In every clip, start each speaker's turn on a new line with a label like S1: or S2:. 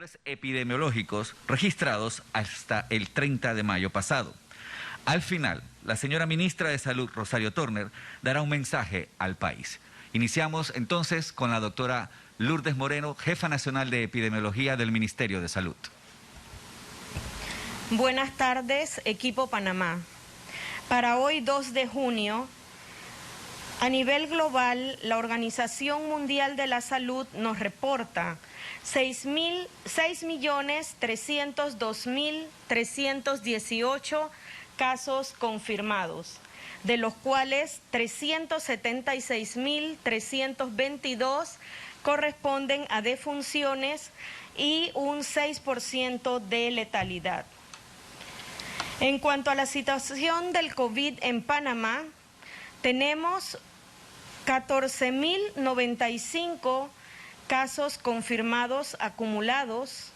S1: indicadores epidemiológicos registrados hasta el 30 de mayo pasado. Al final, la señora ministra de Salud, Rosario Turner, dará un mensaje al país. Iniciamos entonces con la doctora Lourdes Moreno, jefa nacional de epidemiología del Ministerio de Salud.
S2: Buenas tardes, equipo Panamá. Para hoy, 2 de junio, a nivel global, la Organización Mundial de la Salud nos reporta 6.302.318 casos confirmados, de los cuales 376.322 corresponden a defunciones y un 6% de letalidad. En cuanto a la situación del COVID en Panamá, tenemos 14.095 casos confirmados acumulados,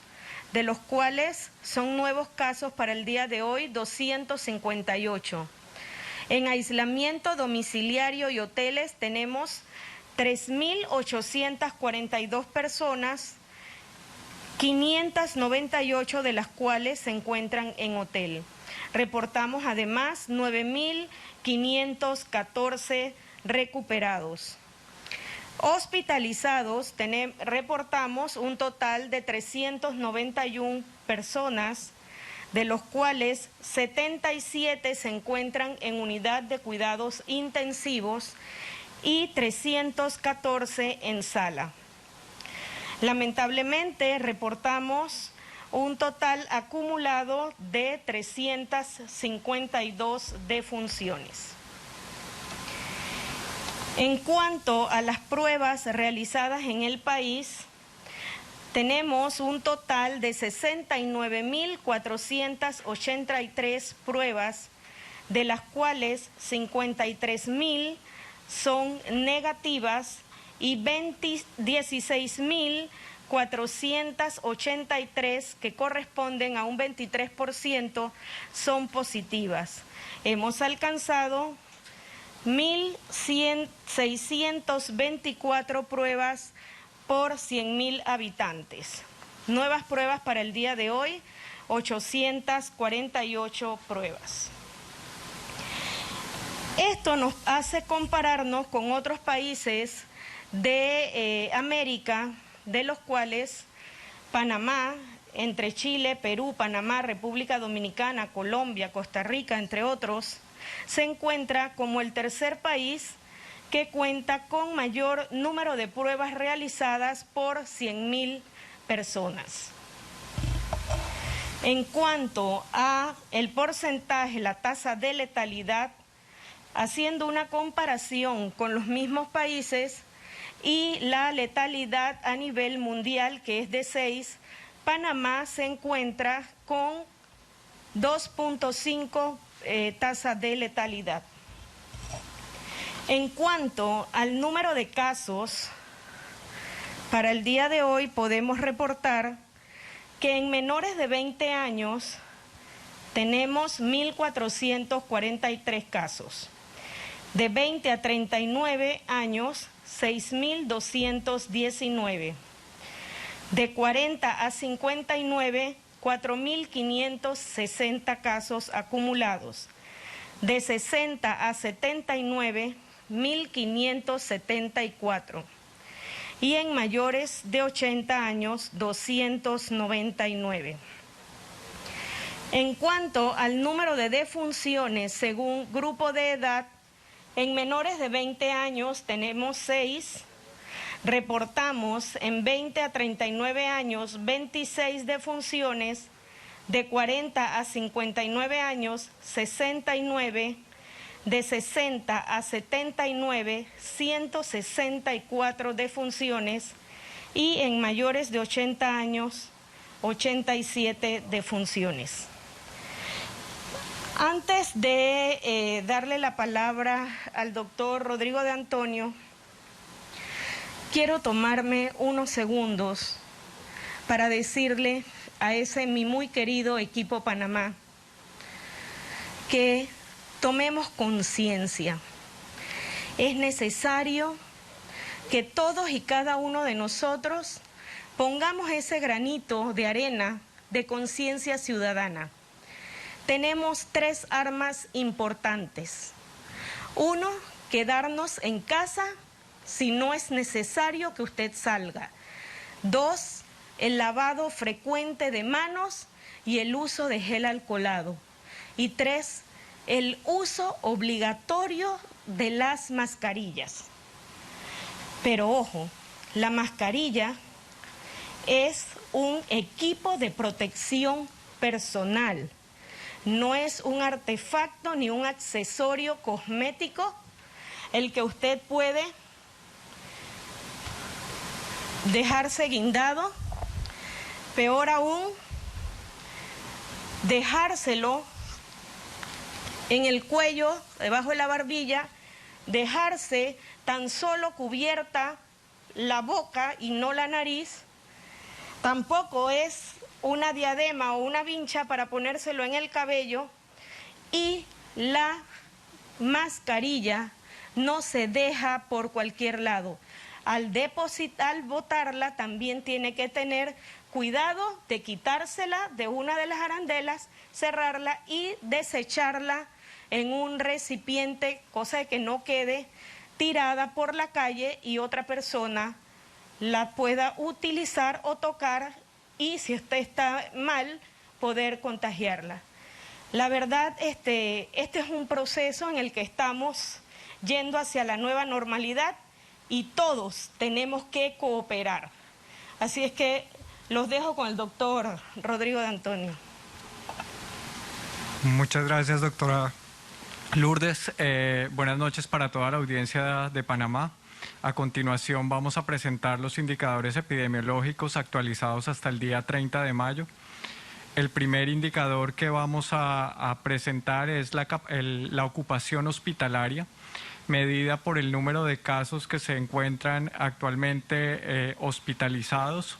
S2: de los cuales son nuevos casos para el día de hoy 258. En aislamiento domiciliario y hoteles tenemos 3.842 personas, 598 de las cuales se encuentran en hotel. Reportamos además 9.514 recuperados. Hospitalizados, reportamos un total de 391 personas, de los cuales 77 se encuentran en unidad de cuidados intensivos y 314 en sala. Lamentablemente, reportamos un total acumulado de 352 defunciones. En cuanto a las pruebas realizadas en el país, tenemos un total de 69.483 pruebas, de las cuales 53.000 son negativas y 16.483, que corresponden a un 23%, son positivas. Hemos alcanzado 1.624 pruebas por 100.000 habitantes. Nuevas pruebas para el día de hoy, 848 pruebas. Esto nos hace compararnos con otros países de América, de los cuales Panamá, entre Chile, Perú, Panamá, República Dominicana, Colombia, Costa Rica, entre otros, se encuentra como el tercer país que cuenta con mayor número de pruebas realizadas por 100.000 personas. En cuanto a el porcentaje, la tasa de letalidad, haciendo una comparación con los mismos países y la letalidad a nivel mundial, que es de 6, Panamá se encuentra con 2.5 tasa de letalidad. En cuanto al número de casos, para el día de hoy podemos reportar que en menores de 20 años tenemos 1.443 casos. De 20 a 39 años, 6.219. De 40 a 59, 4.560 casos acumulados. De 60 a 79, 1.574. Y en mayores de 80 años, 299. En cuanto al número de defunciones según grupo de edad, en menores de 20 años tenemos 6. Reportamos en 20 a 39 años 26 defunciones, de 40 a 59 años 69, de 60 a 79 164 defunciones y en mayores de 80 años 87 defunciones. Antes de darle la palabra al doctor Rodrigo de Antonio, quiero tomarme unos segundos para decirle a ese mi muy querido equipo Panamá que tomemos conciencia. Es necesario que todos y cada uno de nosotros pongamos ese granito de arena de conciencia ciudadana. Tenemos 3 armas importantes. 1, quedarnos en casa si no es necesario que usted salga. 2, el lavado frecuente de manos y el uso de gel alcoholado. Y 3, el uso obligatorio de las mascarillas. Pero ojo, la mascarilla es un equipo de protección personal. No es un artefacto ni un accesorio cosmético el que usted puede dejarse guindado, peor aún, dejárselo en el cuello, debajo de la barbilla, dejarse tan solo cubierta la boca y no la nariz. Tampoco es una diadema o una vincha para ponérselo en el cabello, y la mascarilla no se deja por cualquier lado. Al botarla también tiene que tener cuidado de quitársela de una de las arandelas, cerrarla y desecharla en un recipiente, cosa de que no quede tirada por la calle y otra persona la pueda utilizar o tocar, y si usted está mal, poder contagiarla. La verdad, este es un proceso en el que estamos yendo hacia la nueva normalidad y todos tenemos que cooperar. Así es que los dejo con el doctor Rodrigo de Antonio.
S3: Muchas gracias, doctora Lourdes. Buenas noches para toda la audiencia de Panamá. A continuación vamos a presentar los indicadores epidemiológicos actualizados hasta el día 30 de mayo. El primer indicador que vamos a presentar es la ocupación hospitalaria, medida por el número de casos que se encuentran actualmente hospitalizados,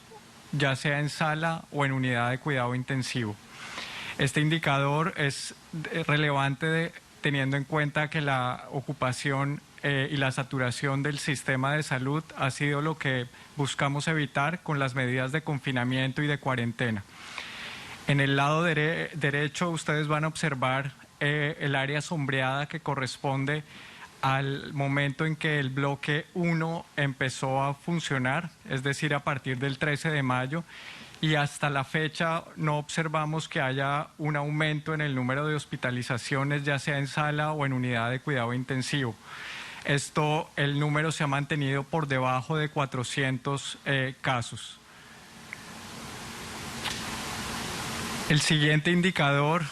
S3: ya sea en sala o en unidad de cuidado intensivo. Este indicador es relevante teniendo en cuenta que la ocupación y la saturación del sistema de salud ha sido lo que buscamos evitar con las medidas de confinamiento y de cuarentena. En el lado derecho ustedes van a observar el área sombreada que corresponde al momento en que el bloque 1 empezó a funcionar, es decir, a partir del 13 de mayo, y hasta la fecha no observamos que haya un aumento en el número de hospitalizaciones, ya sea en sala o en unidad de cuidado intensivo. El número se ha mantenido por debajo de 400 casos. El siguiente indicador,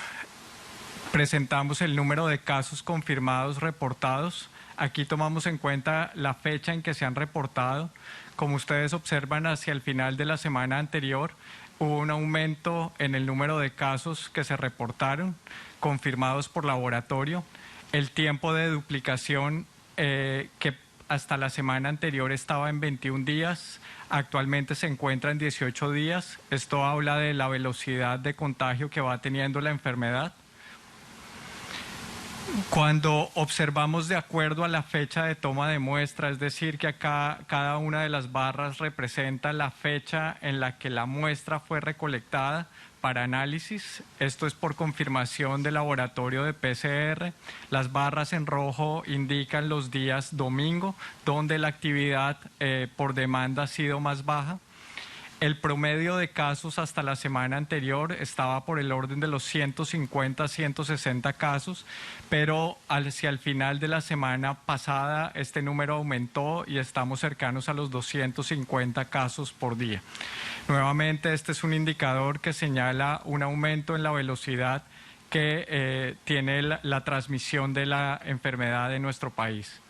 S3: presentamos el número de casos confirmados reportados. Aquí tomamos en cuenta la fecha en que se han reportado. Como ustedes observan, hacia el final de la semana anterior hubo un aumento en el número de casos que se reportaron, confirmados por laboratorio. El tiempo de duplicación que hasta la semana anterior estaba en 21 días, actualmente se encuentra en 18 días. Esto habla de la velocidad de contagio que va teniendo la enfermedad. Cuando observamos de acuerdo a la fecha de toma de muestra, es decir, que acá cada una de las barras representa la fecha en la que la muestra fue recolectada para análisis. Esto es por confirmación del laboratorio de PCR. Las barras en rojo indican los días domingo, donde la actividad por demanda ha sido más baja. El promedio de casos hasta la semana anterior estaba por el orden de los 150 160 casos, pero hacia el final de la semana pasada este número aumentó y estamos cercanos a los 250 casos por día. Nuevamente, este es un indicador que señala un aumento en la velocidad que tiene la transmisión de la enfermedad en nuestro país.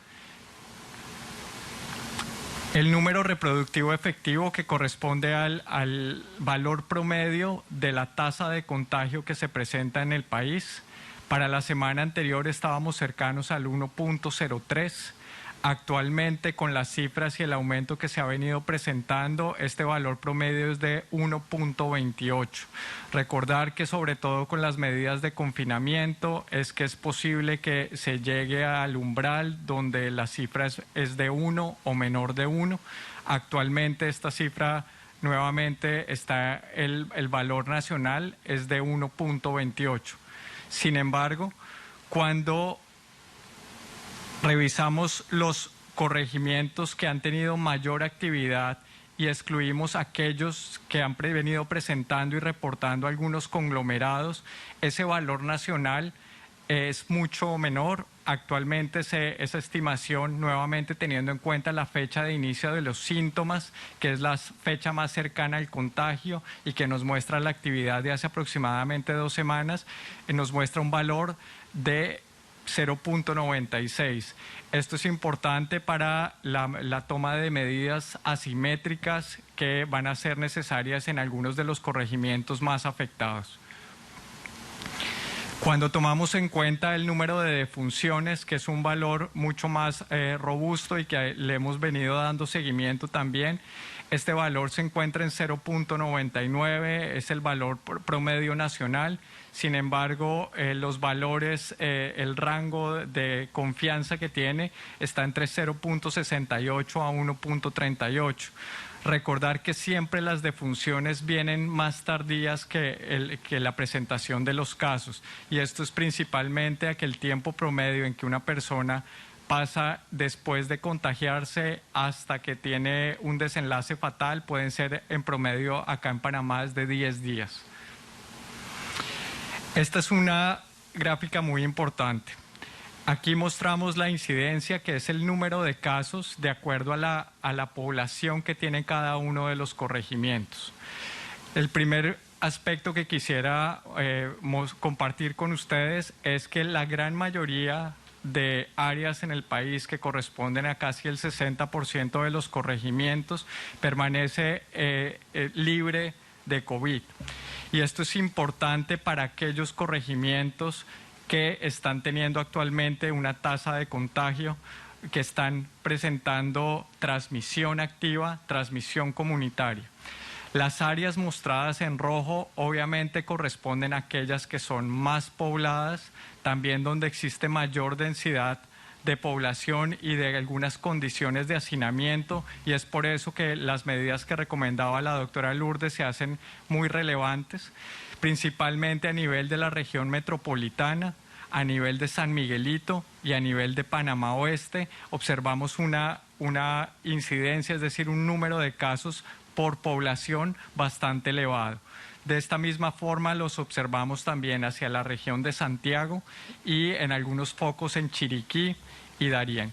S3: El número reproductivo efectivo, que corresponde al valor promedio de la tasa de contagio que se presenta en el país. Para la semana anterior estábamos cercanos al 1.03. Actualmente, con las cifras y el aumento que se ha venido presentando, este valor promedio es de 1.28. Recordar que sobre todo con las medidas de confinamiento es que es posible que se llegue al umbral donde la cifra es de 1 o menor de 1. Actualmente esta cifra nuevamente está el valor nacional es de 1.28. Sin embargo, cuando revisamos los corregimientos que han tenido mayor actividad y excluimos aquellos que han venido presentando y reportando algunos conglomerados, ese valor nacional es mucho menor. Actualmente esa estimación, nuevamente teniendo en cuenta la fecha de inicio de los síntomas, que es la fecha más cercana al contagio y que nos muestra la actividad de hace aproximadamente 2 semanas, nos muestra un valor de 0.96. Esto es importante para la toma de medidas asimétricas que van a ser necesarias en algunos de los corregimientos más afectados. Cuando tomamos en cuenta el número de defunciones, que es un valor mucho más robusto y que le hemos venido dando seguimiento también, este valor se encuentra en 0.99, es el valor promedio nacional. Sin embargo, los valores, el rango de confianza que tiene está entre 0.68 a 1.38. Recordar que siempre las defunciones vienen más tardías que la presentación de los casos, y esto es principalmente a que el tiempo promedio en que una persona pasa después de contagiarse hasta que tiene un desenlace fatal pueden ser en promedio acá en Panamá de 10 días. Esta es una gráfica muy importante. Aquí mostramos la incidencia, que es el número de casos de acuerdo a la población que tiene cada uno de los corregimientos. El primer aspecto que quisiera compartir con ustedes es que la gran mayoría de áreas en el país, que corresponden a casi el 60% de los corregimientos, permanece libre de COVID. Y esto es importante para aquellos corregimientos que están teniendo actualmente una tasa de contagio, que están presentando transmisión activa, transmisión comunitaria. Las áreas mostradas en rojo obviamente corresponden a aquellas que son más pobladas, también donde existe mayor densidad de población y de algunas condiciones de hacinamiento, y es por eso que las medidas que recomendaba la doctora Lourdes se hacen muy relevantes, principalmente a nivel de la región metropolitana, a nivel de San Miguelito y a nivel de Panamá Oeste. Observamos una incidencia, es decir, un número de casos por población bastante elevado. De esta misma forma los observamos también hacia la región de Santiago y en algunos focos en Chiriquí y Darién.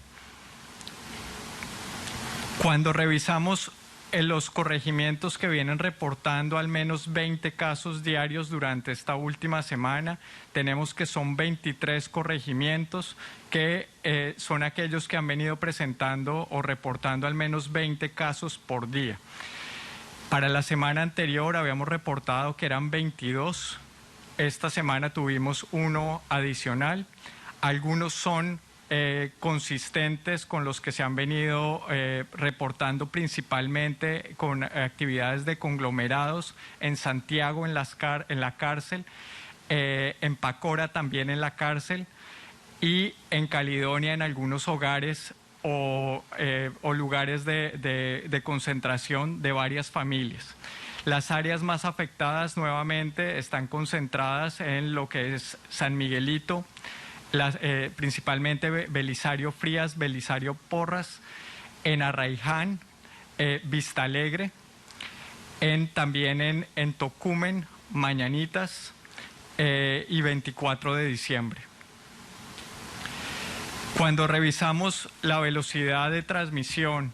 S3: Cuando revisamos los corregimientos que vienen reportando al menos 20 casos diarios durante esta última semana, tenemos que son 23 corregimientos que son aquellos que han venido presentando o reportando al menos 20 casos por día. Para la semana anterior habíamos reportado que eran 22, esta semana tuvimos uno adicional. Algunos son consistentes con los que se han venido reportando, principalmente con actividades de conglomerados en Santiago en la cárcel, en Pacora también en la cárcel, y en Caledonia en algunos hogares o lugares de concentración de varias familias. Las áreas más afectadas nuevamente están concentradas en lo que es San Miguelito, principalmente Belisario Frías, Belisario Porras, en Arraiján, Vista Alegre, también en Tocumen, Mañanitas y 24 de diciembre. Cuando revisamos la velocidad de transmisión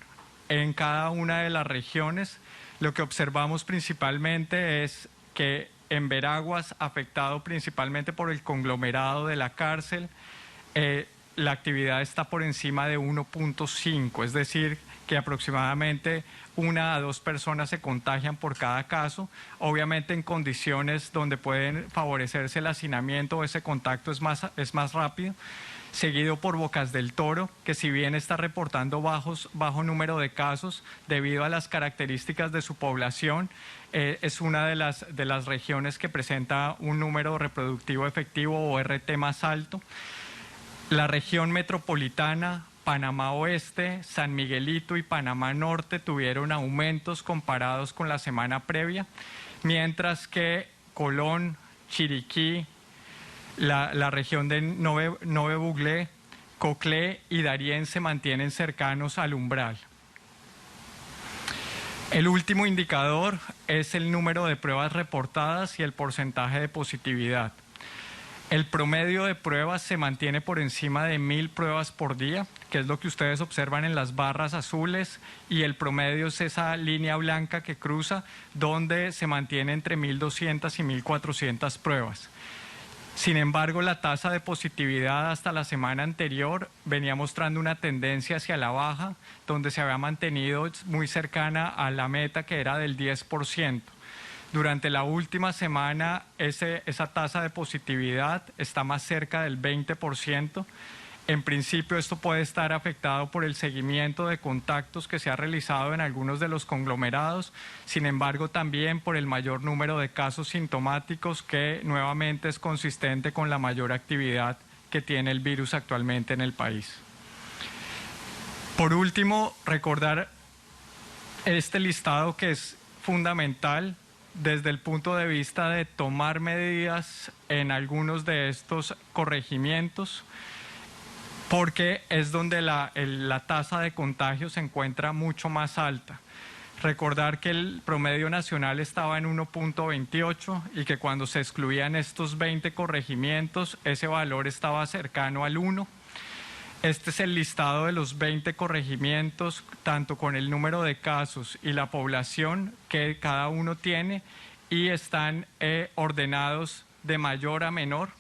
S3: en cada una de las regiones, lo que observamos principalmente es que en Veraguas, afectado principalmente por el conglomerado de la cárcel, la actividad está por encima de 1.5, es decir, que aproximadamente 1 a 2 personas se contagian por cada caso, obviamente en condiciones donde pueden favorecerse el hacinamiento, ese contacto es más rápido, seguido por Bocas del Toro, que si bien está reportando bajo número de casos debido a las características de su población, es una de las regiones que presenta un número reproductivo efectivo o RT más alto. La región metropolitana, Panamá Oeste, San Miguelito y Panamá Norte tuvieron aumentos comparados con la semana previa, mientras que Colón, Chiriquí, la región de Nove Buglé, Coclé y Darién se mantienen cercanos al umbral. El último indicador es el número de pruebas reportadas y el porcentaje de positividad. El promedio de pruebas se mantiene por encima de 1.000 pruebas por día, que es lo que ustedes observan en las barras azules, y el promedio es esa línea blanca que cruza, donde se mantiene entre 1.200 y 1.400 pruebas. Sin embargo, la tasa de positividad hasta la semana anterior venía mostrando una tendencia hacia la baja, donde se había mantenido muy cercana a la meta, que era del 10%. Durante la última semana, esa tasa de positividad está más cerca del 20%. En principio, esto puede estar afectado por el seguimiento de contactos que se ha realizado en algunos de los conglomerados, sin embargo, también por el mayor número de casos sintomáticos, que nuevamente es consistente con la mayor actividad que tiene el virus actualmente en el país. Por último, recordar este listado, que es fundamental desde el punto de vista de tomar medidas en algunos de estos corregimientos, porque es donde la tasa de contagio se encuentra mucho más alta. Recordar que el promedio nacional estaba en 1.28 y que cuando se excluían estos 20 corregimientos, ese valor estaba cercano al 1. Este es el listado de los 20 corregimientos, tanto con el número de casos y la población que cada uno tiene, y están ordenados de mayor a menor.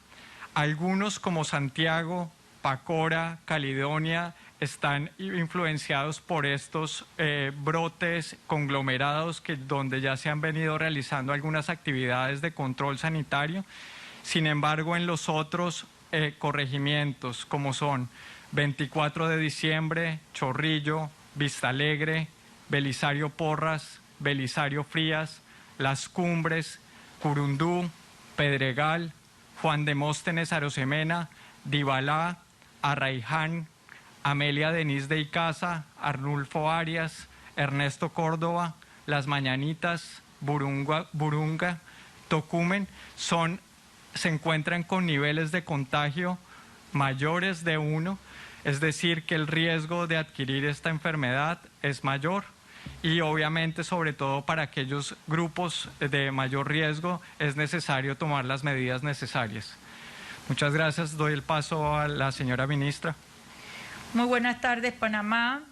S3: Algunos, como Santiago, Pacora, Caledonia, están influenciados por estos brotes conglomerados donde ya se han venido realizando algunas actividades de control sanitario. Sin embargo, en los otros corregimientos, como son 24 de diciembre, Chorrillo, Vistalegre, Belisario Porras, Belisario Frías, Las Cumbres, Curundú, Pedregal, Juan Demóstenes Arosemena, Dibalá, Arraiján, Amelia Denise de Icaza, Arnulfo Arias, Ernesto Córdoba, Las Mañanitas, Burunga, Tocumen, se encuentran con niveles de contagio mayores de 1, es decir, que el riesgo de adquirir esta enfermedad es mayor, y obviamente, sobre todo para aquellos grupos de mayor riesgo, es necesario tomar las medidas necesarias. Muchas gracias. Doy el paso a la señora ministra.
S4: Muy buenas tardes, Panamá.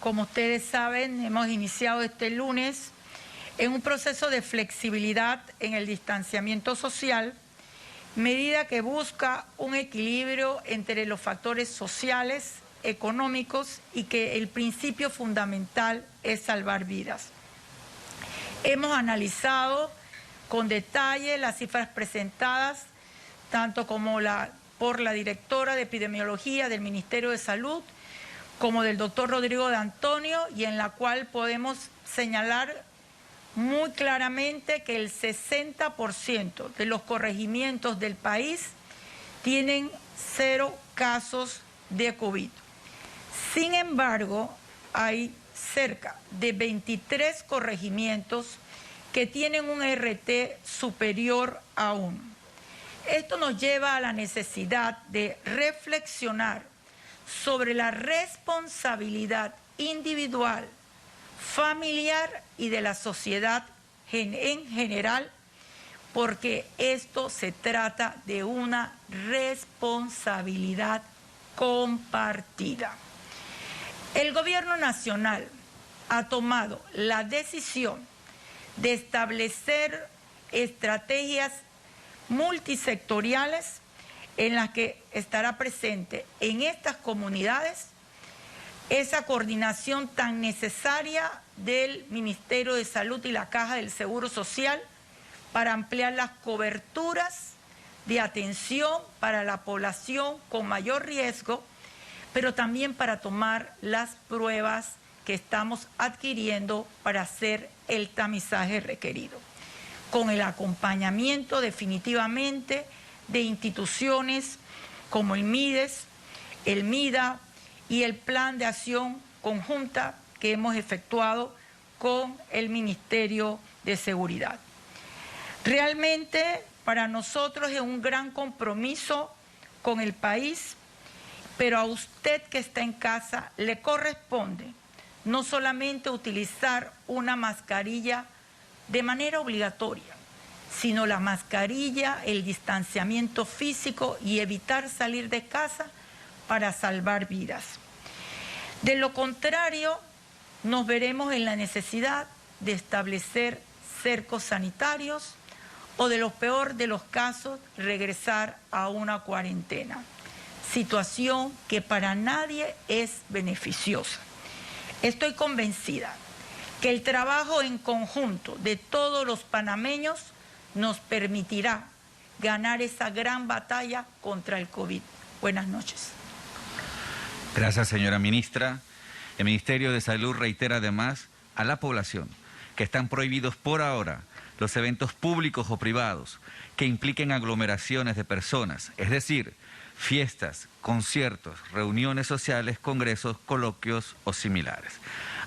S4: Como ustedes saben, hemos iniciado este lunes en un proceso de flexibilidad en el distanciamiento social, medida que busca un equilibrio entre los factores sociales, económicos, y que el principio fundamental es salvar vidas. Hemos analizado con detalle las cifras presentadas, tanto como por la directora de Epidemiología del Ministerio de Salud, como del doctor Rodrigo de Antonio, y en la cual podemos señalar muy claramente que el 60% de los corregimientos del país tienen 0 casos de COVID. Sin embargo, hay cerca de 23 corregimientos que tienen un RT superior a 1. Esto nos lleva a la necesidad de reflexionar sobre la responsabilidad individual, familiar y de la sociedad en general, porque esto se trata de una responsabilidad compartida. El Gobierno Nacional ha tomado la decisión de establecer estrategias multisectoriales en las que estará presente en estas comunidades esa coordinación tan necesaria del Ministerio de Salud y la Caja del Seguro Social para ampliar las coberturas de atención para la población con mayor riesgo, pero también para tomar las pruebas que estamos adquiriendo para hacer el tamizaje requerido, con el acompañamiento definitivamente de instituciones como el MIDES, el MIDA y el plan de acción conjunta que hemos efectuado con el Ministerio de Seguridad. Realmente para nosotros es un gran compromiso con el país, pero a usted que está en casa le corresponde no solamente utilizar una mascarilla de manera obligatoria, sino la mascarilla, el distanciamiento físico y evitar salir de casa para salvar vidas. De lo contrario, nos veremos en la necesidad de establecer cercos sanitarios o, de lo peor de los casos, regresar a una cuarentena, situación que para nadie es beneficiosa. Estoy convencida que el trabajo en conjunto de todos los panameños nos permitirá ganar esa gran batalla contra el COVID. Buenas noches.
S1: Gracias, señora ministra. El Ministerio de Salud reitera además a la población que están prohibidos por ahora los eventos públicos o privados que impliquen aglomeraciones de personas, es decir, fiestas, conciertos, reuniones sociales, congresos, coloquios o similares.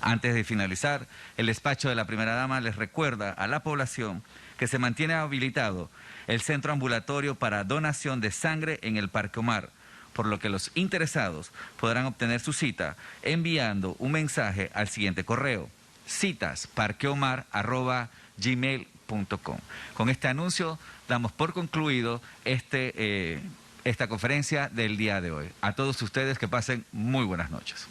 S1: Antes de finalizar, el despacho de la primera dama les recuerda a la población que se mantiene habilitado el centro ambulatorio para donación de sangre en el Parque Omar, por lo que los interesados podrán obtener su cita enviando un mensaje al siguiente correo: citasparqueomar@gmail.com. Con este anuncio damos por concluido esta conferencia del día de hoy. A todos ustedes que pasen muy buenas noches.